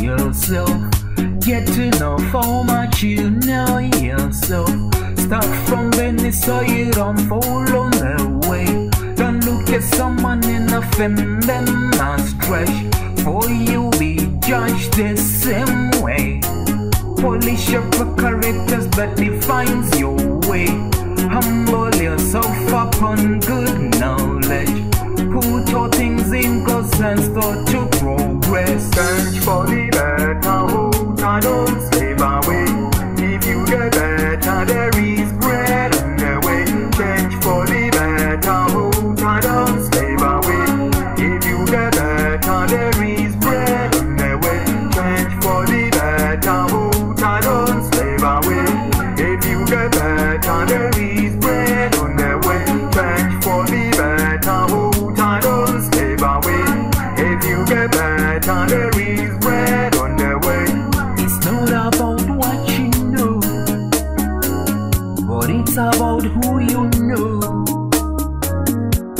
yourself. Get to know how much you know yourself. Start from Venice so you don't fall on the way. Don't look at someone enough and then not stretch, for you'll be judged the same way. Polish your characters that defines your way. Humble yourself upon good knowledge. Put your things in God's and start to progress. Search for the better, hold on, don't slave away. If you get better, there is bread on the way. Search for the better, hold on, don't slave away. If you get better, there is bread on the way. Search for the better, hold on, don't slave away. If you get better, there is bread on the way. Search for the better, hold on, don't slave away. If you get better, there is bread on the way. It's not about what you know, but it's about who you know.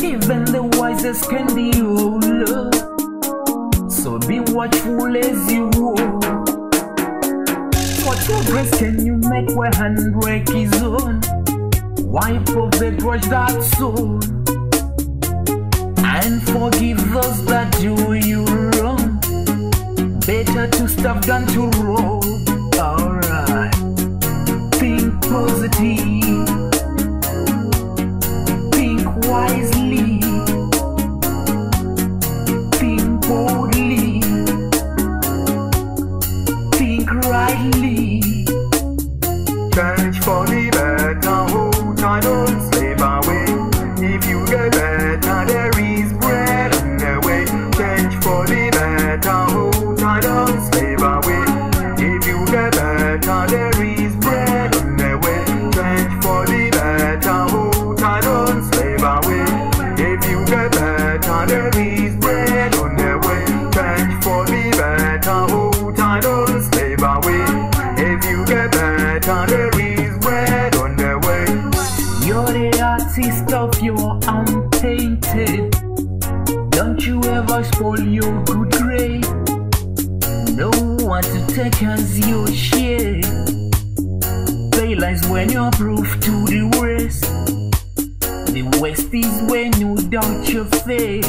Even the wisest can be older, so be watchful as you walk. What progress can you make where handbrake is on? Wipe off the grudge that's sown, and forgive those that do you wrong. Better to stop than to roll. Alright. Think positive. Think wisely. Think boldly. Think rightly. Search for the better, hold on, don't slave away. If you get better, there is bread on the way. Search for the better, hold on, don't slave away. If you get better, there is bread on the way. Search for the better, hold on, don't slave away. If you get better, there is bread on the way. Search for the better, hold on, don't slave away. If you get better, there is bread on the way. You're the artist of your unpainted. Don't you ever spoil your good grade. Know what to take as your share. Realize when you're proof to the West. The West is when you doubt your faith.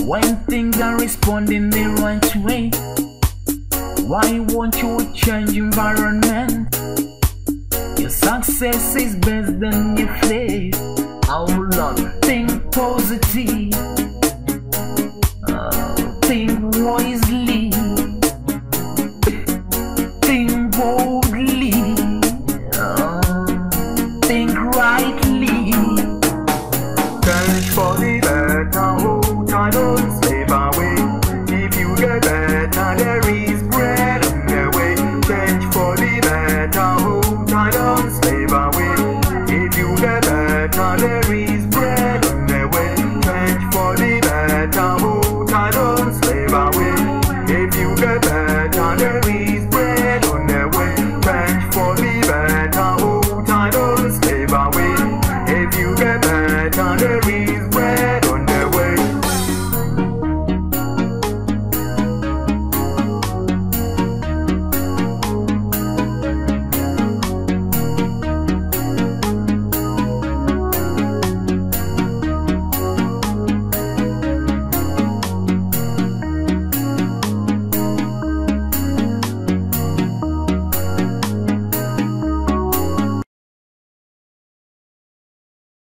When things are responding the right way. Why won't you change environment? Your success is based on your faith. How long? Think positive. Think wisely.